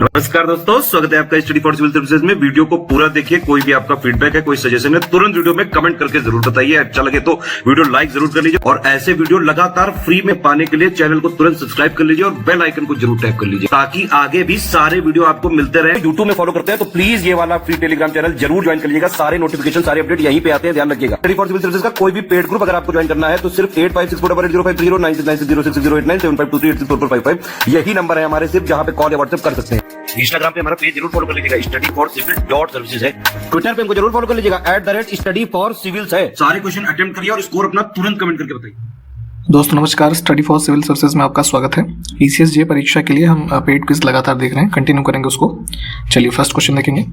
नमस्कार दोस्तों, स्वागत है आपका स्टडी फॉर सिविल सर्विसेज में। वीडियो को पूरा देखिए। कोई भी आपका फीडबैक है, कोई सजेशन है, तुरंत वीडियो में कमेंट करके जरूर बताइए। अच्छा लगे तो वीडियो लाइक जरूर कर लीजिए और ऐसे वीडियो लगातार फ्री में पाने के लिए चैनल को तुरंत सब्सक्राइब कर लीजिए और बेल आइकन को जरूर टैप कर लीजिए ताकि आगे भी सारे वीडियो आपको मिलते रहे। यूट्यूब में फॉलो करते हैं तो प्लीज ये वाला फ्री टेलीग्राम चैनल जरूर ज्वाइन कर लीजिएगा। सारे नोटिफिकेशन, सारे अपडेट यहीं पे आते हैं, ध्यान रखिएगा। स्टडी फॉर सिविल सर्विसेज का कोई भी पेड ग्रुप अगर आपको ज्वाइन करना है तो सिर्फ 85648096960609797523860455 यही नंबर है हमारे, सिर्फ जहां पे कॉल या व्हाट्सएप कर सकते हैं। इंस्टाग्राम पे हमारा पेज जरूर फॉलो कर लीजिएगा, studyforcivil.services है। ट्विटर पे हमको जरूर फॉलो कर लीजिएगा, @studyforcivils है। सारे क्वेश्चन अटेम्प्ट करिए और स्कोर अपना तुरंत कमेंट करके बताइए। दोस्तों नमस्कार, स्टडी फॉर सिविल सर्विसेज में आपका स्वागत है। ECSJ परीक्षा के लिए हम पेड क्विज लगातार देख रहे हैं, कंटिन्यू करेंगे उसको। चलिए फर्स्ट क्वेश्चन देखेंगे।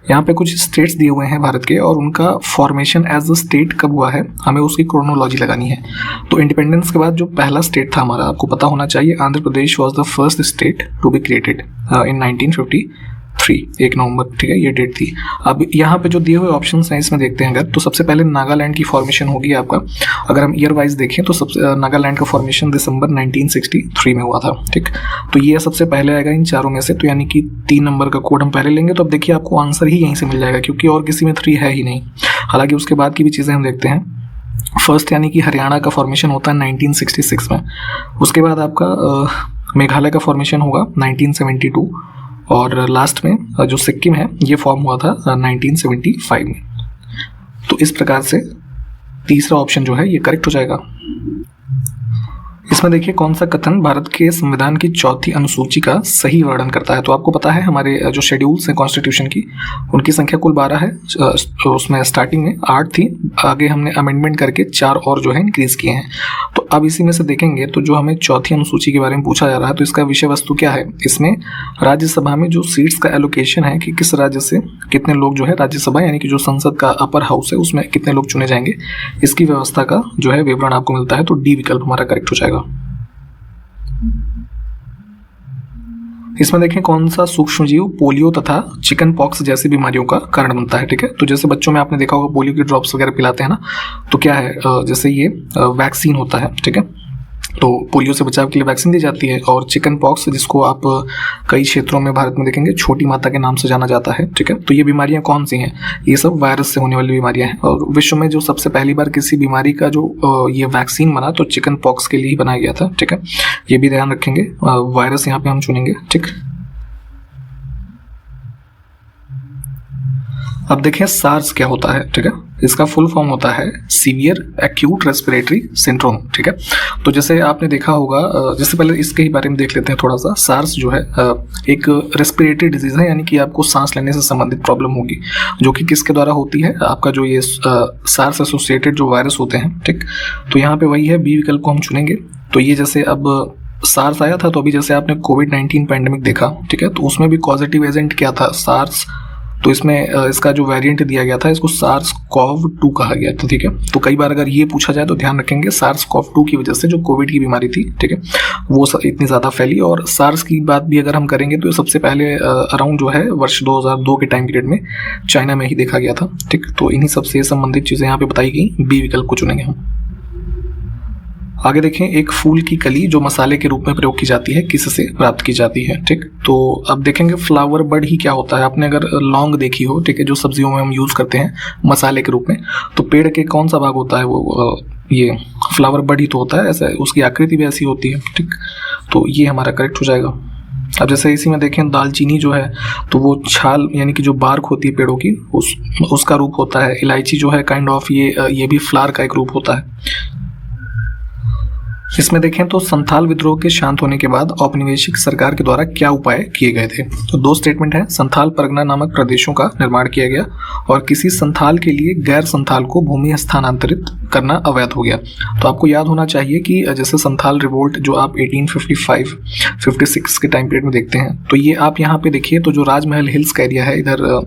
यहाँ पे कुछ स्टेट्स दिए हुए हैं भारत के और उनका फॉर्मेशन एज अ स्टेट कब हुआ है, हमें उसकी क्रोनोलॉजी लगानी है। तो इंडिपेंडेंस के बाद जो पहला स्टेट था हमारा, आपको पता होना चाहिए, Andhra Pradesh was the first state to be created in 1953, 1 November, ठीक है, ये डेट थी। अब यहाँ पे जो दिए हुए ऑप्शंस हैं इसमें देखते हैं अगर, तो सबसे पहले नागालैंड की फॉर्मेशन होगी आपका। अगर हम ईयर वाइज देखें तो सबसे नागालैंड का फॉर्मेशन दिसंबर 1963 में हुआ था, ठीक। तो ये सबसे पहले आएगा इन चारों में से, तो यानी कि 3 नंबर का कोड हम पहले लेंगे। तो अब देखिए आपको आंसर ही यहीं से मिल जाएगा क्योंकि और किसी में 3 है ही नहीं। हालांकि उसके बाद की भी चीज़ें हम देखते हैं। फर्स्ट यानी कि हरियाणा का फॉर्मेशन होता है 1966 में। उसके बाद आपका मेघालय का फॉर्मेशन होगा 1972 और लास्ट में जो सिक्किम है ये फॉर्म हुआ था 1975 में। तो इस प्रकार से तीसरा ऑप्शन जो है ये करेक्ट हो जाएगा। इसमें देखिए कौन सा कथन भारत के संविधान की 4थी अनुसूची का सही वर्णन करता है। तो आपको पता है हमारे जो शेड्यूल्स हैं कॉन्स्टिट्यूशन की, उनकी संख्या कुल 12 है। उसमें स्टार्टिंग में 8 थी, आगे हमने अमेंडमेंट करके 4 और जो है इंक्रीज किए हैं। तो अब इसी में से देखेंगे तो जो हमें 4थी अनुसूची के बारे में पूछा जा रहा है, तो इसका विषय वस्तु क्या है। इसमें राज्यसभा में जो सीट्स का एलोकेशन है कि किस राज्य से कितने लोग जो है राज्यसभा यानी कि जो संसद का अपर हाउस है उसमें कितने लोग चुने जाएंगे, इसकी व्यवस्था का जो है विवरण आपको मिलता है। तो डी विकल्प हमारा करेक्ट हो जाएगा। इसमें देखें कौन सा सूक्ष्मजीव पोलियो तथा चिकन पॉक्स जैसी बीमारियों का कारण बनता है, ठीक है। तो जैसे बच्चों में आपने देखा होगा पोलियो की ड्रॉप्स वगैरह पिलाते हैं ना, तो क्या है जैसे ये वैक्सीन होता है, ठीक है। तो पोलियो से बचाव के लिए वैक्सीन दी जाती है। और चिकन पॉक्स जिसको आप कई क्षेत्रों में भारत में देखेंगे छोटी माता के नाम से जाना जाता है, ठीक है। तो ये बीमारियां कौन सी हैं, ये सब वायरस से होने वाली बीमारियां हैं। और विश्व में जो सबसे पहली बार किसी बीमारी का जो ये वैक्सीन बना तो चिकन पॉक्स के लिए ही बनाया गया था, ठीक है। ये भी ध्यान रखेंगे, वायरस यहाँ पे हम चुनेंगे, ठीक। अब देखें सार्स क्या होता है, ठीक है। इसका फुल फॉर्म होता है सीवियर एक्यूट रेस्पिरेटरी सिंड्रोम, ठीक है। तो जैसे आपने देखा होगा, जैसे पहले इसके ही बारे में देख लेते हैं थोड़ा सा। सार्स जो है एक रेस्पिरेटरी डिजीज है, यानी कि आपको सांस लेने से संबंधित प्रॉब्लम होगी, जो कि किसके द्वारा होती है, आपका जो ये सार्स एसोसिएटेड जो वायरस होते हैं, ठीक। तो यहाँ पे वही है, बी विकल्प को हम चुनेंगे। तो ये जैसे अब सार्स आया था, तो अभी जैसे आपने कोविड-19 पैंडेमिक देखा, ठीक है, तो उसमें भी पॉजिटिव एजेंट क्या था, सार्स। तो इसमें इसका जो वेरिएंट दिया गया था इसको SARS-CoV-2 कहा गया था, ठीक है। तो कई बार अगर ये पूछा जाए तो ध्यान रखेंगे SARS-CoV-2 की वजह से जो कोविड की बीमारी थी, ठीक है, वो इतनी ज़्यादा फैली। और सार्स की बात भी अगर हम करेंगे तो सबसे पहले अराउंड जो है वर्ष 2002 के टाइम पीरियड में चाइना में ही देखा गया था, ठीक। तो इन्हीं सबसे संबंधित चीज़ें यहाँ पे बताई गई, बी विकल्प को चुनेंगे हम। आगे देखें, एक फूल की कली जो मसाले के रूप में प्रयोग की जाती है किससे प्राप्त की जाती है, ठीक। तो अब देखेंगे फ्लावर बड ही क्या होता है। आपने अगर लौंग देखी हो, ठीक है, जो सब्जियों में हम यूज करते हैं मसाले के रूप में, तो पेड़ के कौन सा भाग होता है वो ये फ्लावर बड ही तो होता है, ऐसा उसकी आकृति भी ऐसी होती है, ठीक। तो ये हमारा करेक्ट हो जाएगा। अब जैसे इसी में देखें दालचीनी जो है तो वो छाल यानी कि जो बार्क होती है पेड़ों की उसका रूप होता है। इलायची जो है काइंड ऑफ ये भी फ्लावर का एक रूप होता है। इसमें देखें तो संथाल विद्रोह के शांत होने के बाद औपनिवेशिक सरकार के द्वारा क्या उपाय किए गए थे। तो 2 स्टेटमेंट है। संथाल परगना नामक प्रदेशों का निर्माण किया गया और किसी संथाल के लिए गैर संथाल को भूमि हस्तांतरित करना अवैध हो गया। तो आपको याद होना चाहिए कि जैसे संथाल रिवोल्ट जो आप 1855-56 के टाइम पीरियड में देखते हैं, तो ये आप यहाँ पे देखिए तो जो राजमहल हिल्स का एरिया है इधर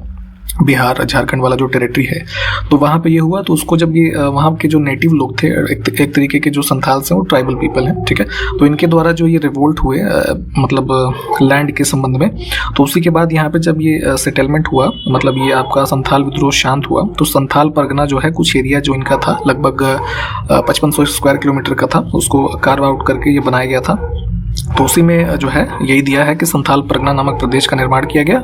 बिहार झारखंड वाला जो टेरिटरी है, तो वहाँ पे ये हुआ। तो उसको जब ये वहाँ के जो नेटिव लोग थे, एक तरीके के जो संथाल्स हैं वो ट्राइबल पीपल हैं, ठीक है। तो इनके द्वारा जो ये रिवोल्ट हुए मतलब लैंड के संबंध में, तो उसी के बाद यहाँ पे जब ये सेटलमेंट हुआ, मतलब ये आपका संथाल विद्रोह शांत हुआ, तो संथाल परगना जो है कुछ एरिया जो इनका था लगभग 5500 स्क्वायर किलोमीटर का था, उसको कार्व आउट करके ये बनाया गया था। तो उसी में जो है यही दिया है कि संथाल परगना नामक प्रदेश का निर्माण किया गया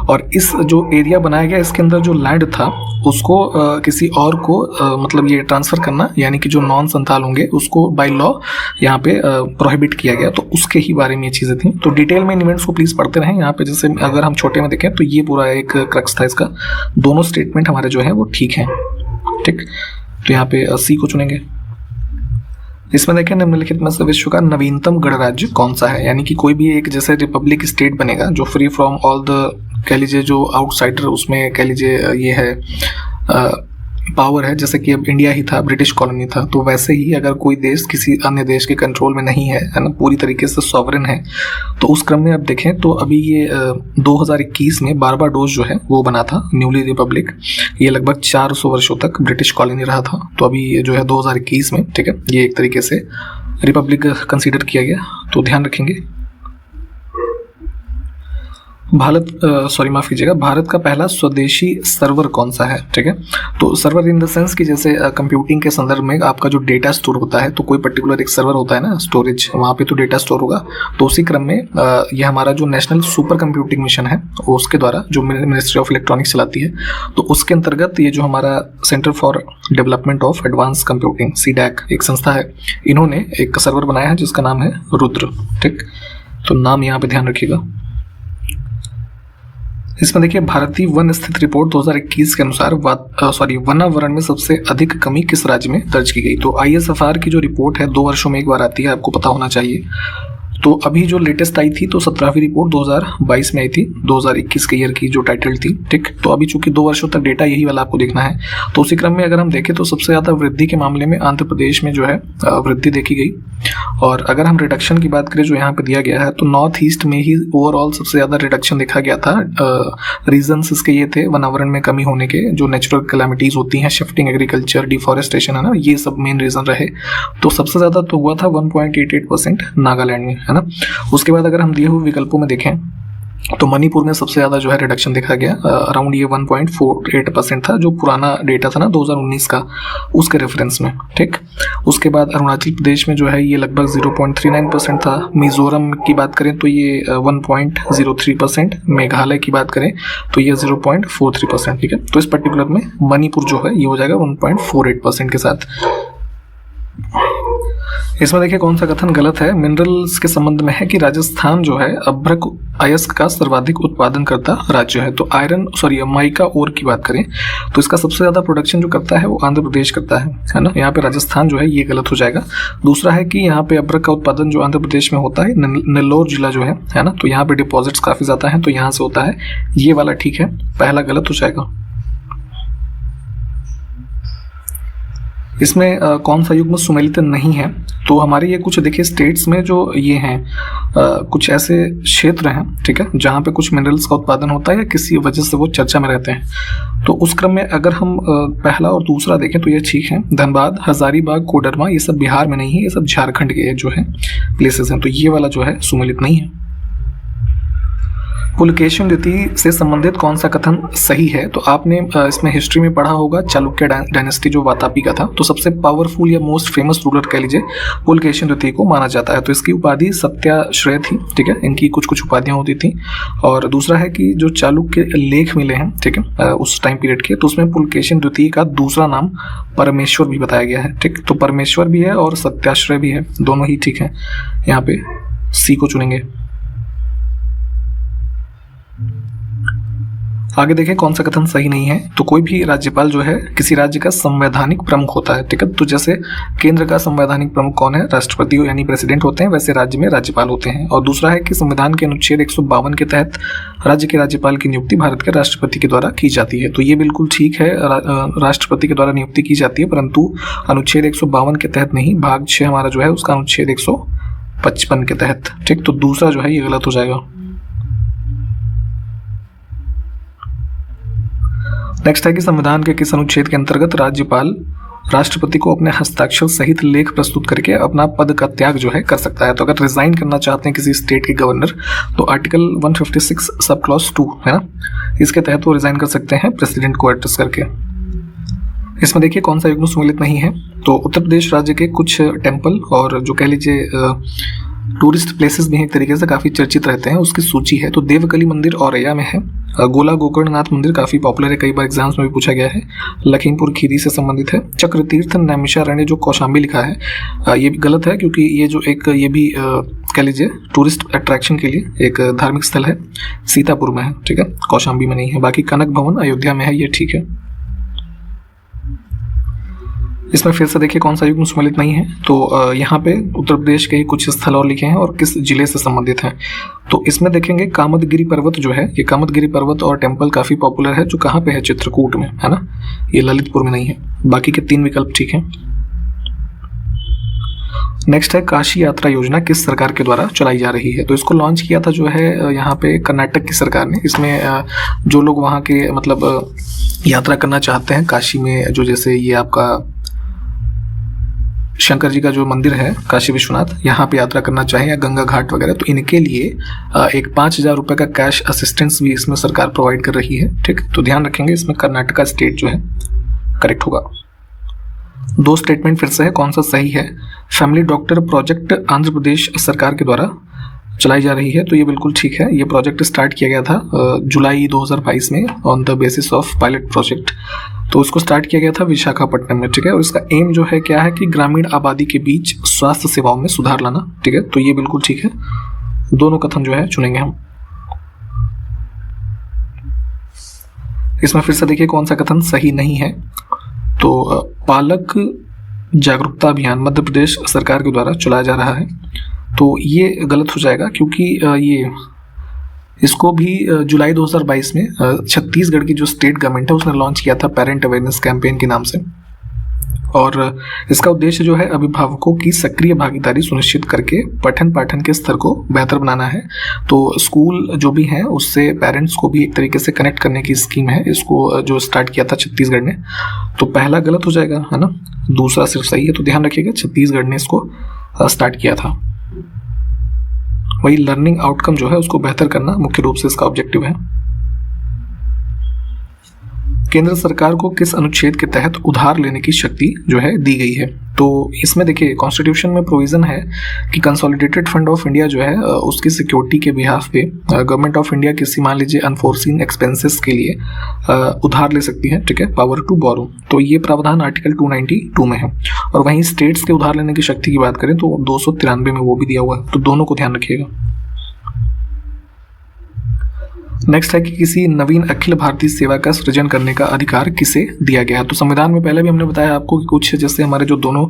और इस जो एरिया बनाया गया इसके अंदर जो लैंड था उसको किसी और को मतलब ये ट्रांसफ़र करना, यानी कि जो नॉन संथाल होंगे उसको बाय लॉ यहाँ पे प्रोहिबिट किया गया। तो उसके ही बारे में ये चीज़ें थी। तो डिटेल में इन इवेंट्स को प्लीज़ पढ़ते रहें। यहाँ पे जैसे अगर हम छोटे में देखें तो ये पूरा एक क्रक्स था इसका, दोनों स्टेटमेंट हमारे जो है वो ठीक हैं। ठीक, तो यहाँ पे सी को चुनेंगे। इसमें देखें निम्नलिखित में से विश्व का नवीनतम गणराज्य कौन सा है, यानी कि कोई भी एक जैसे रिपब्लिक स्टेट बनेगा जो फ्री फ्रॉम ऑल द कह लीजिए जो आउटसाइडर उसमें कह लीजिए ये है पावर है, जैसे कि अब इंडिया ही था, ब्रिटिश कॉलोनी था, तो वैसे ही अगर कोई देश किसी अन्य देश के कंट्रोल में नहीं है ना, पूरी तरीके से सॉवरेन है, तो उस क्रम में अब देखें तो अभी ये 2021 में बारबाडोस जो है वो बना था न्यूली रिपब्लिक। ये लगभग 400 वर्षों तक ब्रिटिश कॉलोनी रहा था। तो अभी ये जो है 2021 में, ठीक है, ये एक तरीके से रिपब्लिक कंसीडर किया गया। तो ध्यान रखेंगे। माफ कीजिएगा, भारत का पहला स्वदेशी सर्वर कौन सा है? ठीक है, तो सर्वर इन द सेंस कि जैसे कंप्यूटिंग के संदर्भ में आपका जो डेटा स्टोर होता है, तो कोई पर्टिकुलर एक सर्वर होता है ना, स्टोरेज, वहाँ पे तो डेटा स्टोर होगा। तो उसी क्रम में ये हमारा जो नेशनल सुपर कंप्यूटिंग मिशन है उसके द्वारा जो मिनिस्ट्री ऑफ इलेक्ट्रॉनिक्स चलाती है, तो उसके अंतर्गत ये जो हमारा centre for development of advance computing CDAC एक संस्था है, इन्होंने एक सर्वर बनाया है जिसका नाम है रुद्र। ठीक, तो नाम यहाँ पे ध्यान रखिएगा। इसमें देखिए भारतीय वन स्थिति रिपोर्ट 2021 के अनुसार वनावरण में सबसे अधिक कमी किस राज्य में दर्ज की गई? तो ISFR की जो रिपोर्ट है 2 वर्षों में एक बार आती है, आपको पता होना चाहिए। तो अभी जो लेटेस्ट आई थी तो 17वीं रिपोर्ट 2022 में आई थी, 2021 के ईयर की जो टाइटल थी। ठीक, तो अभी चूंकि 2 वर्षों तक डेटा यही वाला आपको देखना है, तो उसी क्रम में अगर हम देखें तो सबसे ज़्यादा वृद्धि के मामले में आंध्र प्रदेश में जो है वृद्धि देखी गई। और अगर हम रिडक्शन की बात करें जो यहाँ पे दिया गया है, तो नॉर्थ ईस्ट में ही ओवरऑल सबसे ज़्यादा रिडक्शन देखा गया था। रीजन्स इसके ये थे वनावरण में कमी होने के, जो नेचुरल कैलामिटीज़ होती हैं, शिफ्टिंग एग्रीकल्चर, डिफॉरेस्टेशन है ना, ये सब मेन रीज़न रहे। तो सबसे ज़्यादा तो हुआ था 1.88% नागालैंड में, है ना। उसके बाद अगर हम दिए हुए विकल्पों में देखें तो मणिपुर में सबसे ज़्यादा जो है रिडक्शन देखा गया, अराउंड ये 1.48% था, जो पुराना डेटा था ना 2019 का, उसके रेफरेंस में। ठीक, उसके बाद अरुणाचल प्रदेश में जो है ये लगभग 0.39% था। मिजोरम की बात करें तो ये 1.03%, मेघालय की बात करें तो ये 0.43%। ठीक है, तो इस पर्टिकुलर में मणिपुर जो है ये हो जाएगा 1.48% के साथ। इसमें देखिए कौन सा कथन गलत है। मिनरल्स के संबंध में है कि राजस्थान जो है अभ्रक अयस्क का सर्वाधिक उत्पादन करता राज्य है। तो माइका ओर की बात करें तो इसका सबसे ज्यादा प्रोडक्शन जो करता है वो आंध्र प्रदेश करता है ना। यहाँ पे राजस्थान जो है ये गलत हो जाएगा। दूसरा है कि यहाँ पे अभ्रक का उत्पादन जो आंध्र प्रदेश में होता है, नेल्लोर जिला जो है ना, तो यहाँ पे डिपॉजिट्स काफी ज्यादा है, तो यहाँ से होता है। ये वाला ठीक है, पहला गलत हो जाएगा। इसमें कौन सा युग्म सुमेलित नहीं है? तो हमारे ये कुछ देखिए स्टेट्स में जो ये हैं कुछ ऐसे क्षेत्र हैं, ठीक है, जहाँ पे कुछ मिनरल्स का उत्पादन होता है या किसी वजह से वो चर्चा में रहते हैं। तो उस क्रम में अगर हम पहला और दूसरा देखें तो ये ठीक है। धनबाद, हजारीबाग, कोडरमा ये सब बिहार में नहीं है, ये सब झारखंड के जो है प्लेसेस हैं, तो ये वाला जो है सुमेलित नहीं है। पुलकेशिन द्वितीय से संबंधित कौन सा कथन सही है? तो आपने इसमें हिस्ट्री में पढ़ा होगा चालुक्य डायनेस्टी जो वातापी का था, तो सबसे पावरफुल या मोस्ट फेमस रूलर कह लीजिए पुलकेशिन द्वितीय को माना जाता है। तो इसकी उपाधि सत्याश्रय थी, ठीक है, इनकी कुछ कुछ उपाधियां होती थी। और दूसरा है कि जो चालुक्य लेख मिले हैं, ठीक है, उस टाइम पीरियड के, तो उसमें पुलकेशिन द्वितीय का दूसरा नाम परमेश्वर भी बताया गया है। ठीक, तो परमेश्वर भी है और सत्याश्रय भी है, दोनों ही ठीक है। यहाँ पे सी को चुनेंगे। आगे देखें कौन सा कथन सही नहीं है। तो कोई भी राज्यपाल जो है किसी राज्य का संवैधानिक प्रमुख होता है, ठीक है। तो जैसे केंद्र का संवैधानिक प्रमुख कौन है? राष्ट्रपति यानी प्रेसिडेंट होते हैं, वैसे राज्य में राज्यपाल होते हैं। और दूसरा है कि संविधान के अनुच्छेद 152 के तहत राज्य के राज्यपाल की नियुक्ति भारत के राष्ट्रपति के द्वारा की जाती है। तो ये बिल्कुल ठीक है, राष्ट्रपति के द्वारा नियुक्ति की जाती है, परंतु अनुच्छेद 152 के तहत नहीं, भाग 6 हमारा जो है उसका अनुच्छेद 155 के तहत। ठीक, तो दूसरा जो है ये गलत हो जाएगा। नेक्स्ट है कि संविधान के किस अनुच्छेद के अंतर्गत राज्यपाल राष्ट्रपति को अपने हस्ताक्षर सहित लेख प्रस्तुत करके अपना पद का त्याग जो है कर सकता है। तो अगर रिजाइन करना चाहते हैं किसी स्टेट के गवर्नर, तो आर्टिकल 156 सब क्लॉज 2 है ना, इसके तहत वो रिजाइन कर सकते हैं प्रेसिडेंट को एड्रेस करके। इसमें देखिए कौन सा युग्म सुमेलित नहीं है। तो उत्तर प्रदेश राज्य के कुछ टेम्पल और जो कह लीजिए टूरिस्ट प्लेसेस भी एक तरीके से काफ़ी चर्चित रहते हैं, उसकी सूची है। तो देवकली मंदिर औरैया में है। गोला गोकर्णनाथ मंदिर काफ़ी पॉपुलर है, कई बार एग्जाम्स में भी पूछा गया है, लखीमपुर खीरी से संबंधित है। चक्रतीर्थ नैमिषारण्य जो कौशाम्बी लिखा है ये भी गलत है, क्योंकि ये जो एक ये भी कह लीजिए टूरिस्ट अट्रैक्शन के लिए एक धार्मिक स्थल है, सीतापुर में है, ठीक है, कौशाम्बी में नहीं है। बाकी कनक भवन अयोध्या में है, ये ठीक है। इसमें फिर से देखिए कौन सा युग्म सम्मिलित नहीं है, तो यहाँ पे उत्तर प्रदेश के ही कुछ स्थल और लिखे हैं और किस जिले से संबंधित हैं। तो इसमें देखेंगे कामदगिरी पर्वत जो है, ये कामदगिरी पर्वत और टेम्पल काफ़ी पॉपुलर है, जो कहाँ पे है, चित्रकूट में है ना, ये ललितपुर में नहीं है। बाकी के 3 विकल्प ठीक हैं। नेक्स्ट है काशी यात्रा योजना किस सरकार के द्वारा चलाई जा रही है। तो इसको लॉन्च किया था जो है यहाँ पे कर्नाटक की सरकार ने। इसमें जो लोग वहाँ के मतलब यात्रा करना चाहते हैं काशी में, जो जैसे ये आपका शंकर जी का जो मंदिर है काशी विश्वनाथ, यहाँ पे यात्रा करना चाहें या गंगा घाट वगैरह, तो इनके लिए एक 5,000 रुपये का कैश असिस्टेंस भी इसमें सरकार प्रोवाइड कर रही है, ठीक। तो ध्यान रखेंगे इसमें कर्नाटका स्टेट जो है करेक्ट होगा। 2 स्टेटमेंट फिर से है, कौन सा सही है। Family doctor project Andhra Pradesh सरकार के द्वारा चलाई जा रही है, तो ये बिल्कुल ठीक है। ये प्रोजेक्ट स्टार्ट किया गया था जुलाई 2022 में on the basis of pilot project. तो इसको स्टार्ट किया गया था विशाखापट्टनम में, ठीक है। और इसका एम जो है क्या है कि ग्रामीण आबादी के बीच स्वास्थ्य सेवाओं में सुधार लाना, ठीक है। तो ये बिल्कुल ठीक है, दोनों कथन जो है चुनेंगे हम। इसमें फिर से देखिए कौन सा कथन सही नहीं है। तो पालक जागरूकता अभियान मध्य प्रदेश सरकार के द्वारा चलाया जा रहा है, तो ये गलत हो जाएगा, क्योंकि ये इसको भी जुलाई 2022 में छत्तीसगढ़ की जो स्टेट गवर्नमेंट है उसने लॉन्च किया था पेरेंट अवेयरनेस कैंपेन के नाम से। और इसका उद्देश्य जो है अभिभावकों की सक्रिय भागीदारी सुनिश्चित करके पठन पाठन के स्तर को बेहतर बनाना है। तो स्कूल जो भी हैं उससे पेरेंट्स को भी एक तरीके से कनेक्ट करने की स्कीम है। इसको जो स्टार्ट किया था छत्तीसगढ़ ने, तो पहला गलत हो जाएगा, है ना, दूसरा सिर्फ सही है। तो ध्यान रखिएगा छत्तीसगढ़ ने इसको स्टार्ट किया था। वही लर्निंग आउटकम जो है उसको बेहतर करना मुख्य रूप से इसका ऑब्जेक्टिव है। केंद्र सरकार को किस अनुच्छेद के तहत उधार लेने की शक्ति जो है दी गई है। तो इसमें देखिए कॉन्स्टिट्यूशन में प्रोविजन है कि कंसोलिडेटेड फंड ऑफ इंडिया जो है उसकी सिक्योरिटी के बिहाफ पे गवर्नमेंट ऑफ इंडिया किसी मान लीजिए अनफोर्सिन एक्सपेंसेस के लिए उधार ले सकती है, ठीक है, पावर टू बोरो। तो ये प्रावधान आर्टिकल 292 में है। और वहीं स्टेट्स के उधार लेने की शक्ति की बात करें तो 293 में वो भी दिया हुआ है, तो दोनों को ध्यान रखिएगा। नेक्स्ट है कि किसी नवीन अखिल भारतीय सेवा का सृजन करने का अधिकार किसे दिया गया है। तो संविधान में पहले भी हमने बताया आपको कि कुछ जैसे हमारे जो दोनों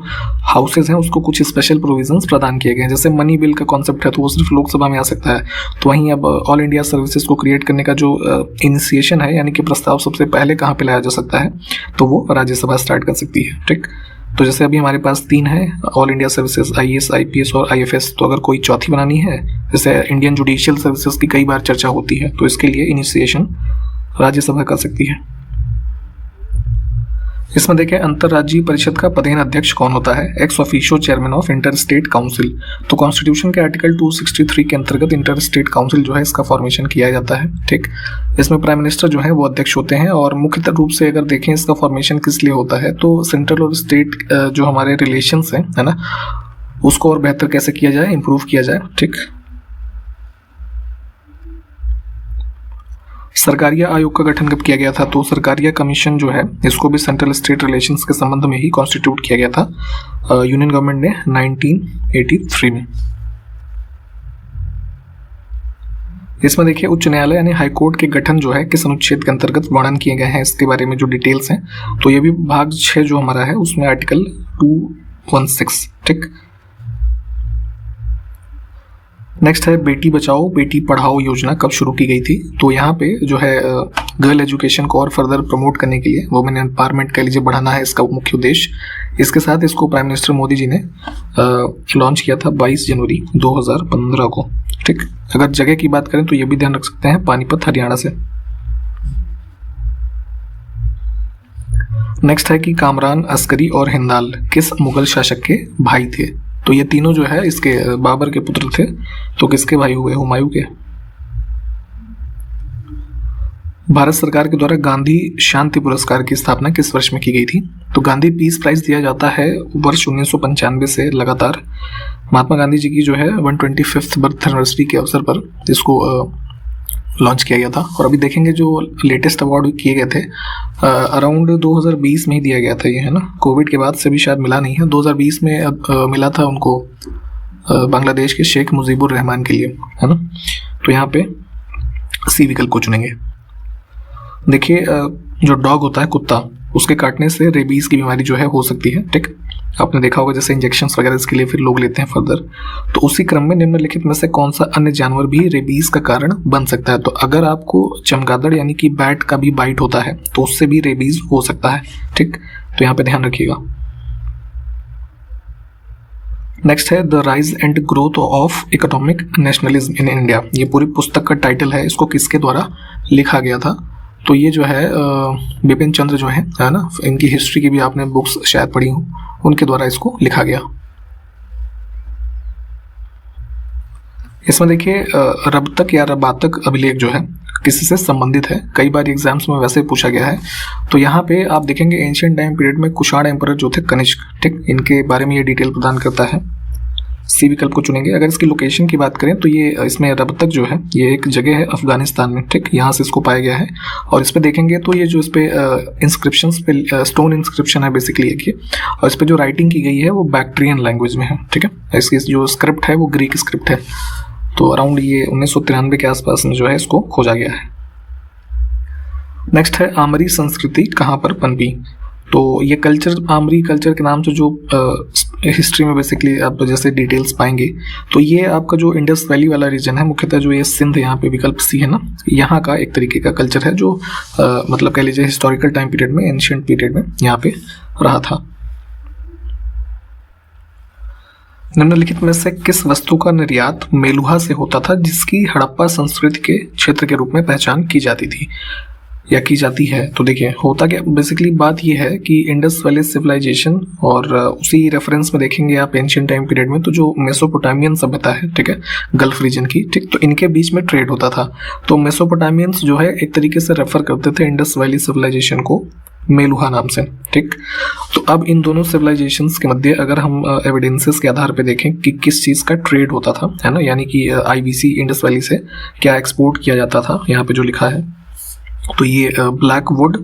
हाउसेज हैं उसको कुछ स्पेशल प्रोविजंस प्रदान किए गए हैं। जैसे मनी बिल का कॉन्सेप्ट है तो वो सिर्फ लोकसभा में आ सकता है, तो वहीं अब ऑल इंडिया सर्विसेज को क्रिएट करने का जो इनिशिएशन है यानी कि प्रस्ताव सबसे पहले कहाँ पे लाया जा सकता है, तो वो राज्यसभा स्टार्ट कर सकती है, ठीक। तो जैसे अभी हमारे पास 3 है all India services, IAS, IPS और IFS, तो अगर कोई चौथी बनानी है, जैसे इंडियन जुडिशियल सर्विसेज की कई बार चर्चा होती है, तो इसके लिए इनिशिएशन राज्यसभा कर सकती है। इसमें देखें अंतर्राज्यीय परिषद का पदेन अध्यक्ष कौन होता है। Ex officio chairman of inter state council. तो कॉन्स्टिट्यूशन के आर्टिकल 263 के अंतर्गत इंटर स्टेट काउंसिल जो है इसका फॉर्मेशन किया जाता है, ठीक। इसमें प्राइम मिनिस्टर जो है वो अध्यक्ष होते हैं। और मुख्य रूप से अगर देखें इसका फॉर्मेशन किस लिए होता है, तो सेंट्रल और स्टेट जो हमारे रिलेशंस हैं, है ना, उसको और बेहतर कैसे किया जाए, इंप्रूव किया जाए, ठीक। सरकारिया आयोग का गठन कब किया गया था। तो सरकारिया कमीशन जो है इसको भी सेंट्रल स्टेट रिलेशंस के संबंध में ही कॉन्स्टिट्यूट किया गया था यूनियन गवर्नमेंट ने 1983 में। इसमें देखिए उच्च न्यायालय यानी हाई कोर्ट के गठन जो है किस अनुच्छेद के अंतर्गत वर्णन किए गए हैं, इसके बारे में जो डिटेल्स हैं, तो ये भी भाग 6 जो हमारा है उसमें आर्टिकल 216, ठीक। नेक्स्ट है बेटी बचाओ बेटी पढ़ाओ योजना कब शुरू की गई थी। तो यहाँ पे जो है गर्ल एजुकेशन को और फर्दर प्रमोट करने के लिए वुमेन एम्पावरमेंट कह लीजिए बढ़ाना है इसका मुख्य उद्देश्य। इसके साथ इसको प्राइम मिनिस्टर मोदी जी ने लॉन्च किया था 22 जनवरी 2015 को, ठीक। अगर जगह की बात करें तो ये भी ध्यान रख सकते हैं पानीपत हरियाणा से। नेक्स्ट है कि कामरान, अस्करी और हिंदाल किस मुगल शासक के भाई थे। तो ये तीनों जो है इसके बाबर के पुत्र थे, तो किसके भाई हुए, हुमायूं के। भारत सरकार के द्वारा गांधी शांति पुरस्कार की स्थापना किस वर्ष में की गई थी। तो गांधी पीस प्राइज दिया जाता है वर्ष 1995 से लगातार। महात्मा गांधी जी की जो है 125th बर्थ एनिवर्सरी के अवसर पर इसको लॉन्च किया गया था। और अभी देखेंगे जो लेटेस्ट अवार्ड किए गए थे अराउंड 2020 में ही दिया गया था ये, है ना। कोविड के बाद से भी शायद मिला नहीं है। 2020 में मिला था उनको बांग्लादेश के शेख मुजीबुर रहमान के लिए, है ना। तो यहाँ पे सी विकल्प को चुनेंगे। देखिए जो डॉग होता है कुत्ता, उसके काटने से रेबीज की बीमारी जो है हो सकती है, ठीक। आपने देखा होगा जैसे इंजेक्शंस वगैरह इसके लिए फिर लोग लेते हैं फर्दर। तो उसी क्रम में निम्नलिखित में से कौन सा अन्य जानवर भी रेबीज का कारण बन सकता है। तो अगर आपको चमगादड़ यानी कि बैट का भी बाइट होता है तो उससे भी रेबीज हो सकता है, ठीक। तो यहाँ पे ध्यान रखिएगा। नेक्स्ट है the rise and growth of economic nationalism in India. ये पूरी पुस्तक का टाइटल है, इसको किसके द्वारा लिखा गया था। तो ये जो है बिपिन चंद्र जो है ना, इनकी हिस्ट्री की भी आपने बुक्स शायद पढ़ी हो, उनके द्वारा इसको लिखा गया। इसमें देखिए रबतक या रबातक अभिलेख जो है किसी से संबंधित है, कई बार एग्जाम्स में वैसे पूछा गया है। तो यहाँ पे आप देखेंगे एंशियंट टाइम पीरियड में कुषाण एम्परर जो थे कनिष्क, ठीक, इनके बारे में ये डिटेल प्रदान करता है। सी विकल्प को चुनेंगे। अगर इसकी लोकेशन की बात करें तो ये इसमें रबतक जो है ये एक जगह है अफगानिस्तान में, ठीक, यहाँ से इसको पाया गया है। और इस पे देखेंगे तो ये जो इस पे इंस्क्रिप्शन पे स्टोन इंस्क्रिप्शन है बेसिकली एक ये, और इस पे जो राइटिंग की गई है वो बैक्ट्रियन लैंग्वेज में है, ठीक है। इसकी जो स्क्रिप्ट है वो ग्रीक स्क्रिप्ट है। तो अराउंड ये 1993 के आसपास में जो है इसको खोजा गया है। नेक्स्ट है आमरी संस्कृति कहाँ पर पनपी। तो ये कल्चर आमरी कल्चर के नाम से जो हिस्ट्री में बेसिकली आप जैसे डिटेल्स पाएंगे, तो ये आपका जो इंडस वैली वाला रीजन है, मुख्यतः जो ये सिंध, यहाँ पे विकल्प सी है ना, यहाँ का एक तरीके का कल्चर है जो मतलब कह लीजिए हिस्टोरिकल टाइम पीरियड में, एंशिएंट पीरियड में यहाँ पे रहा था। निम्नलिखित में से किस वस्तु का निर्यात मेलुहा से होता था जिसकी हड़प्पा संस्कृति के क्षेत्र के रूप में पहचान की जाती थी या की जाती है। तो देखिए होता क्या, बेसिकली बात ये है कि इंडस वैली सिविलाइजेशन और उसी रेफरेंस में देखेंगे आप एंशिएंट टाइम पीरियड में तो जो मेसोपोटामियन सभ्यता है, ठीक है, गल्फ रीजन की, ठीक, तो इनके बीच में ट्रेड होता था। तो मेसोपोटामियंस जो है एक तरीके से रेफर करते थे इंडस वैली सिविलाइजेशन को मेलुहा नाम से, ठीक। तो अब इन दोनों सिविलाइजेशंस के मध्य अगर हम एविडेंसेस के आधार पे देखें कि किस चीज़ का ट्रेड होता था, है ना, यानी कि आईवीसी इंडस वैली से क्या एक्सपोर्ट किया जाता था, यहाँ पे जो लिखा है, तो ये ब्लैक वुड,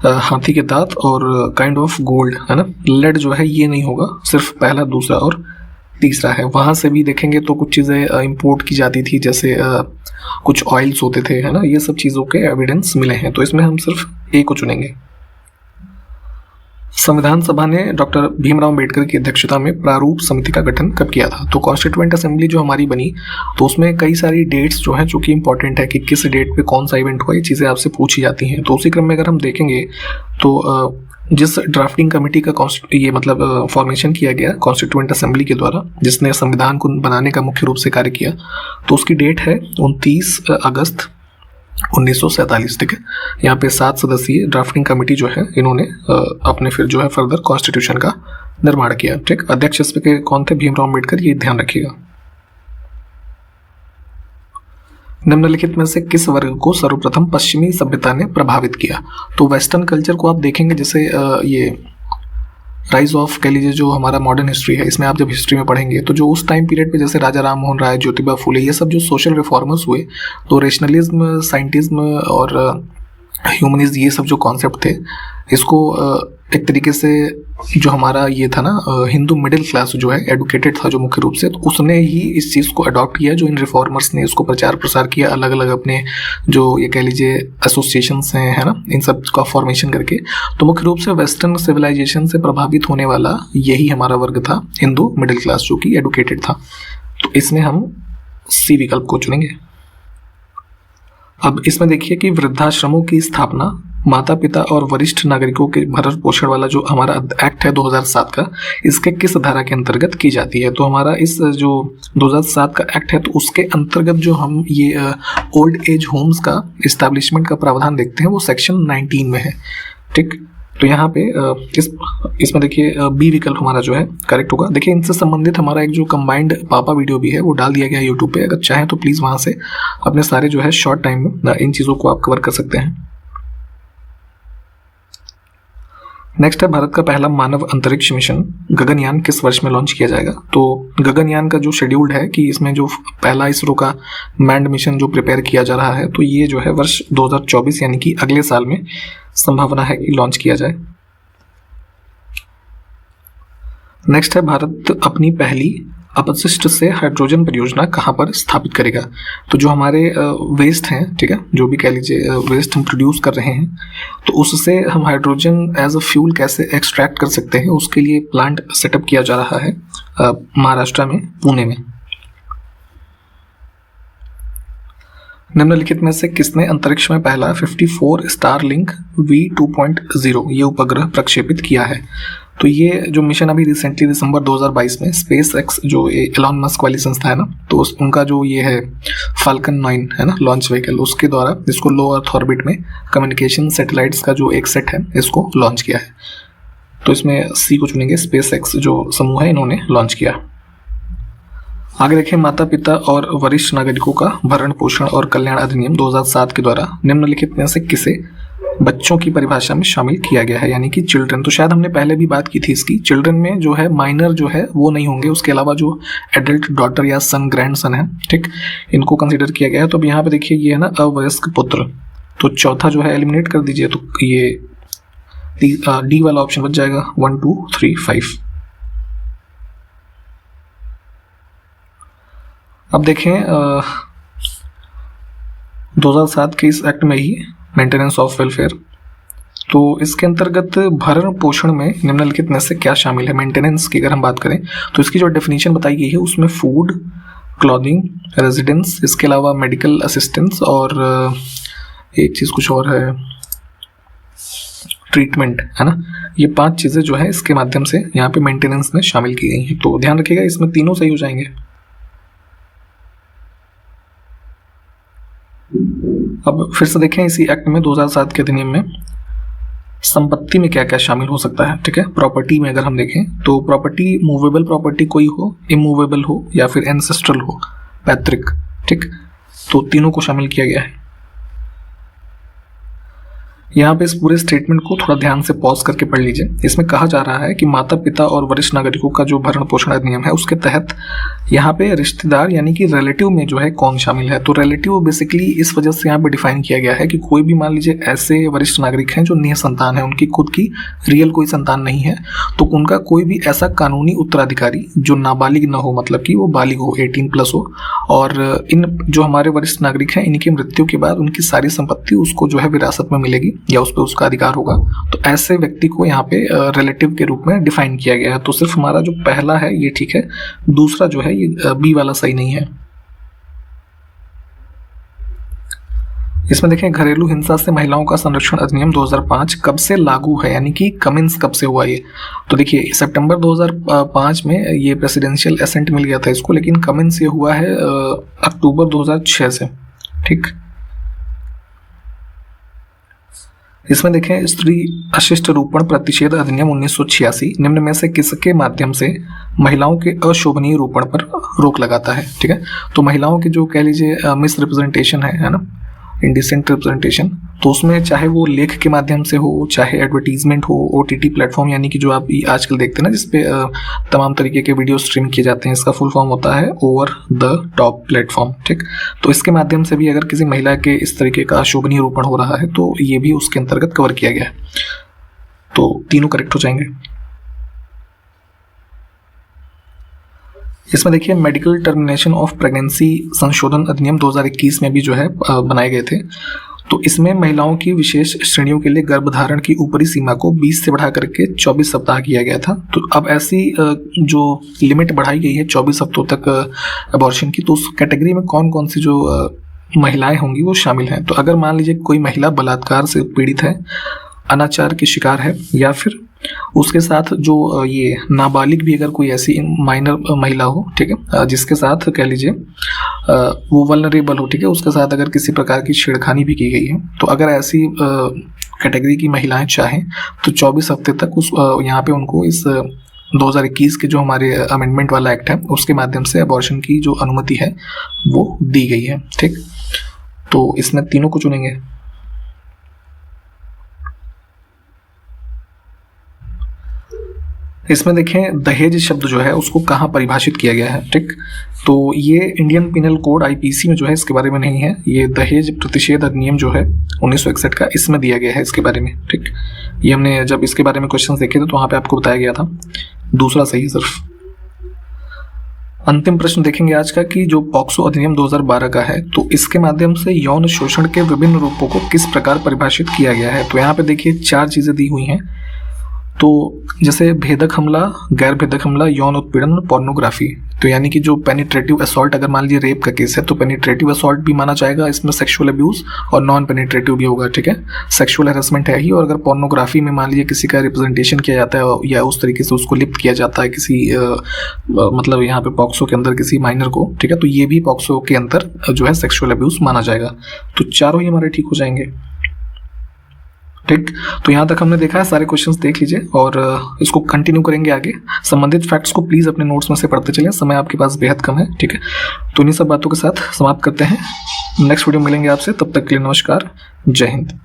हाथी के दांत और काइंड ऑफ गोल्ड, है ना। लेड जो है ये नहीं होगा, सिर्फ पहला, दूसरा और तीसरा है। वहाँ से भी देखेंगे तो कुछ चीज़ें इंपोर्ट की जाती थी, जैसे कुछ ऑयल्स होते थे, है ना, ये सब चीज़ों के एविडेंस मिले हैं। तो इसमें हम सिर्फ ए को चुनेंगे। संविधान सभा ने डॉक्टर भीमराव अम्बेडकर की अध्यक्षता में प्रारूप समिति का गठन कब किया था। तो कॉन्स्टिट्यूएंट असेंबली जो हमारी बनी, तो उसमें कई सारी डेट्स जो हैं जो कि इंपॉर्टेंट है कि किस डेट पे कौन सा इवेंट हुआ, ये चीज़ें आपसे पूछी जाती हैं। तो उसी क्रम में अगर हम देखेंगे तो जिस ड्राफ्टिंग कमेटी का ये मतलब फॉर्मेशन किया गया कॉन्स्टिट्यूएंट असेंबली के द्वारा, जिसने संविधान को बनाने का मुख्य रूप से कार्य किया, तो उसकी डेट है 29 अगस्त 1947, ठीक है। यहाँ पे 7 सदस्यीय ड्राफ्टिंग कमेटी जो है इन्होंने अपने फिर जो है फर्दर कॉन्स्टिट्यूशन का निर्माण किया, ठीक। अध्यक्ष इस पे कौन थे, भीमराव अम्बेडकर, ये ध्यान रखिएगा। निम्नलिखित में से किस वर्ग को सर्वप्रथम पश्चिमी सभ्यता ने प्रभावित किया। तो वेस्टर्न कल्चर को आप देखेंगे, जैसे ये राइज ऑफ कह लीजिए जो हमारा मॉडर्न हिस्ट्री है, इसमें आप जब हिस्ट्री में पढ़ेंगे तो जो उस टाइम पीरियड पे जैसे राजा राम मोहन राय, ज्योतिबा फुले, ये सब जो सोशल रिफॉर्मर्स हुए, तो रेशनलिज्म, साइंटिज्म और ह्यूमनिज्म, ये सब जो कॉन्सेप्ट थे, इसको एक तरीके से जो हमारा ये था ना हिंदू मिडिल क्लास जो है एडुकेटेड था जो मुख्य रूप से, तो उसने ही इस चीज़ को अडॉप्ट किया, जो इन रिफॉर्मर्स ने इसको प्रचार प्रसार किया, अलग अलग अपने जो ये कह लीजिए एसोसिएशंस हैं, है ना, इन सब का फॉर्मेशन करके। तो मुख्य रूप से वेस्टर्न सिविलाइजेशन से प्रभावित होने वाला यही हमारा वर्ग था, हिंदू मिडिल क्लास, जो कि एडुकेटेड था। तो इसमें हम सी विकल्प को चुनेंगे। अब इसमें देखिए कि वृद्धाश्रमों की स्थापना माता पिता और वरिष्ठ नागरिकों के भरण पोषण वाला जो हमारा एक्ट है 2007 का, इसके किस धारा के अंतर्गत की जाती है। तो हमारा इस जो 2007 का एक्ट है, तो उसके अंतर्गत जो हम ये ओल्ड एज होम्स का इस्टेब्लिशमेंट का प्रावधान देखते हैं वो सेक्शन 19 में है, ठीक। तो यहाँ पे इसमें देखिए बी विकल्प हमारा जो है करेक्ट होगा। देखिए इनसे संबंधित हमारा एक जो कंबाइंड पापा वीडियो भी है वो डाल दिया गया है यूट्यूब पे, अगर चाहें तो प्लीज़ वहाँ से अपने सारे जो है शॉर्ट टाइम में इन चीज़ों को आप कवर कर सकते हैं। नेक्स्ट है भारत का पहला मानव अंतरिक्ष मिशन गगनयान किस वर्ष में लॉन्च किया जाएगा। तो गगनयान का जो शेड्यूल्ड है कि इसमें जो पहला इसरो का मैंड मिशन जो प्रिपेयर किया जा रहा है तो ये जो है वर्ष 2024 यानी कि अगले साल में संभावना है कि लॉन्च किया जाए। नेक्स्ट है भारत अपनी पहली अपशिष्ट से हाइड्रोजन परियोजना कहाँ पर स्थापित करेगा। तो जो हमारे वेस्ट हैं, ठीक है, जो भी कह लीजिए वेस्ट हम प्रोड्यूस कर रहे हैं तो उससे हम हाइड्रोजन एज अ फ्यूल कैसे एक्सट्रैक्ट कर सकते हैं, उसके लिए प्लांट सेटअप किया जा रहा है महाराष्ट्र में, पुणे में। निम्नलिखित में से किसने अंतरिक्ष में पहला 54 स्टारलिंक V2.0 ये उपग्रह प्रक्षेपित किया है। तो ये जो मिशन अभी रिसेंटली दिसंबर 2022 में स्पेस एक्स जो एलॉन मस्क वाली संस्था है ना, तो उनका जो ये है फाल्कन 9 है ना लॉन्च व्हीकल, उसके द्वारा इसको लो अर्थ ऑर्बिट में कम्युनिकेशन सैटेलाइट्स का जो एक सेट है इसको लॉन्च किया है। तो इसमें सी को चुनेंगे, स्पेस एक्स जो समूह है इन्होंने लॉन्च किया। आगे देखें, माता पिता और वरिष्ठ नागरिकों का भरण पोषण और कल्याण अधिनियम 2007 के द्वारा निम्नलिखित में से किसे बच्चों की परिभाषा में शामिल किया गया है, यानी कि चिल्ड्रन। तो शायद हमने पहले भी बात की थी इसकी। चिल्ड्रन में जो है माइनर जो है वो नहीं होंगे, उसके अलावा जो एडल्ट डॉटर या सन ग्रैंड सन है, ठीक, इनको कंसीडर किया गया है। तो अब यहाँ पे देखिए ये है ना अवयस्क पुत्र, तो चौथा जो है एलिमिनेट कर दीजिए, तो ये डी वाला ऑप्शन बच जाएगा 1 2 3 5। अब देखें 2007 के इस एक्ट में ही मेंटेनेंस ऑफ वेलफेयर, तो इसके अंतर्गत भरण पोषण में निम्नलिखित में से क्या शामिल है। मेंटेनेंस की अगर हम बात करें तो इसकी जो डेफिनेशन बताई गई है उसमें फूड, क्लॉथिंग, रेजिडेंस, इसके अलावा मेडिकल असिस्टेंस और एक चीज़ कुछ और है ट्रीटमेंट, है ना। ये 5 चीज़ें जो है इसके माध्यम से यहाँ पे मेंटेनेंस में शामिल की गई हैं। तो ध्यान रखिएगा इसमें तीनों सही हो जाएंगे। अब फिर से देखें इसी एक्ट में 2007 के अधिनियम में संपत्ति में क्या क्या शामिल हो सकता है, ठीक है। प्रॉपर्टी में अगर हम देखें तो प्रॉपर्टी मूवेबल प्रॉपर्टी कोई हो, इमूवेबल हो या फिर एंसेस्ट्रल हो, पैतृक, ठीक, तो तीनों को शामिल किया गया है। यहाँ पे इस पूरे स्टेटमेंट को थोड़ा ध्यान से पॉज करके पढ़ लीजिए। इसमें कहा जा रहा है कि माता पिता और वरिष्ठ नागरिकों का जो भरण पोषण अधिनियम है उसके तहत यहाँ पे रिश्तेदार यानी कि रिलेटिव में जो है कौन शामिल है। तो रिलेटिव बेसिकली इस वजह से यहाँ पे डिफाइन किया गया है कि कोई भी मान लीजिए ऐसे वरिष्ठ नागरिक हैं जो निसंतान है, उनकी खुद की रियल कोई संतान नहीं है, तो उनका कोई भी ऐसा कानूनी उत्तराधिकारी जो नाबालिग न हो, मतलब कि वो बालिग हो, 18+ हो, और इन जो हमारे वरिष्ठ नागरिक हैं इनकी मृत्यु के बाद उनकी सारी संपत्ति उसको जो है विरासत में मिलेगी या उस पर उसका अधिकार होगा। तो ऐसे व्यक्ति को यहाँ पे रिलेटिव के रूप में डिफाइन किया गया है। तो सिर्फ हमारा जो पहला है ये ठीक है, दूसरा जो है ये बी वाला सही नहीं है। इसमें देखें घरेलू हिंसा से महिलाओं का संरक्षण अधिनियम 2005 कब से लागू है, यानी कि कमेंस कब से हुआ ये। तो देखिए सितंबर 2005 में ये प्रेसिडेंशियल एसेंट मिल गया था इसको, लेकिन कमेंस ये हुआ है अक्टूबर 2006 से, ठीक। इसमें देखें स्त्री अशिष्ट रूपण प्रतिषेध अधिनियम 1986 निम्न में से किसके माध्यम से महिलाओं के अशोभनीय रूपण पर रोक लगाता है, ठीक है। तो महिलाओं की जो कह लीजिए मिस रिप्रेजेंटेशन है ना, इंडिसेंट रिप्रेजेंटेशन, तो उसमें चाहे वो लेख के माध्यम से हो, चाहे एडवर्टीजमेंट हो, OTT प्लेटफॉर्म यानी कि जो आप आजकल देखते हैं ना जिसपे तमाम तरीके के वीडियो स्ट्रीम किए जाते हैं, इसका फुल फॉर्म होता है ओवर द टॉप प्लेटफॉर्म, ठीक। तो इसके माध्यम से भी अगर किसी महिला के इस तरीके का अशोभनीय रूपण हो रहा है तो ये भी उसके अंतर्गत कवर किया गया है। तो तीनों करेक्ट हो जाएंगे। इसमें देखिए मेडिकल टर्मिनेशन ऑफ प्रेगनेंसी संशोधन अधिनियम 2021 में भी जो है बनाए गए थे। तो इसमें महिलाओं की विशेष श्रेणियों के लिए गर्भधारण की ऊपरी सीमा को 20 से बढ़ा करके 24 सप्ताह किया गया था। तो अब ऐसी जो लिमिट बढ़ाई गई है 24 हफ्तों तक अबॉर्शन की, तो उस कैटेगरी में कौन कौन सी जो महिलाएं होंगी वो शामिल हैं। तो अगर मान लीजिए कोई महिला बलात्कार से पीड़ित है, अनाचार की शिकार है, या फिर उसके साथ जो ये नाबालिग भी अगर कोई ऐसी माइनर महिला हो, ठीक है, जिसके साथ कह लीजिए वो वल्नरेबल हो, ठीक है, उसके साथ अगर किसी प्रकार की छेड़खानी भी की गई है, तो अगर ऐसी कैटेगरी की महिलाएं चाहें तो 24 हफ्ते तक उस यहाँ पे उनको इस 2021 के जो हमारे अमेंडमेंट वाला एक्ट है उसके माध्यम से अबॉर्शन की जो अनुमति है वो दी गई है, ठीक। तो इसमें तीनों को चुनेंगे। इसमें देखें दहेज शब्द जो है उसको कहाँ परिभाषित किया गया है, ठीक। तो ये इंडियन पिनल कोड आईपीसी में जो है इसके बारे में नहीं है, ये दहेज प्रतिषेध अधिनियम जो है 1961 का इसमें दिया गया है इसके बारे में, ठीक। ये हमने जब इसके बारे में क्वेश्चन देखे थे तो वहाँ पे आपको बताया गया था, दूसरा सही है सिर्फ। अंतिम प्रश्न देखेंगे आज का कि जो पॉक्सो अधिनियम 2012 का है तो इसके माध्यम से यौन शोषण के विभिन्न रूपों को किस प्रकार परिभाषित किया गया है। तो यहाँ पे देखिए 4 चीजें दी हुई हैं, तो जैसे भेदक हमला, गैर भेदक हमला, यौन उत्पीड़न और पोर्नोग्राफी। तो यानी कि जो पेनिट्रेटिव असॉल्ट, अगर मान लीजिए रेप का केस है तो पेनिट्रेटिव असॉल्ट भी माना जाएगा इसमें, सेक्सुअल अब्यूज, और नॉन पेनिट्रेटिव भी होगा, ठीक है। सेक्सुअल हैरेसमेंट है ही, और अगर पोर्नोग्राफी में मान लीजिए किसी का रिप्रेजेंटेशन किया जाता है या उस तरीके से उसको लिप्त किया जाता है किसी मतलब यहाँ पे पॉक्सो के अंदर किसी माइनर को, ठीक है, तो ये भी पॉक्सो के अंदर जो है सेक्सुअल अब्यूज माना जाएगा। तो चारों ही हमारे ठीक हो जाएंगे, ठीक। तो यहाँ तक हमने देखा है, सारे क्वेश्चंस देख लीजिए और इसको कंटिन्यू करेंगे आगे। संबंधित फैक्ट्स को प्लीज अपने नोट्स में से पढ़ते चलें, समय आपके पास बेहद कम है, ठीक है। तो इन्हीं सब बातों के साथ समाप्त करते हैं, नेक्स्ट वीडियो मिलेंगे आपसे, तब तक के लिए नमस्कार, जय हिंद।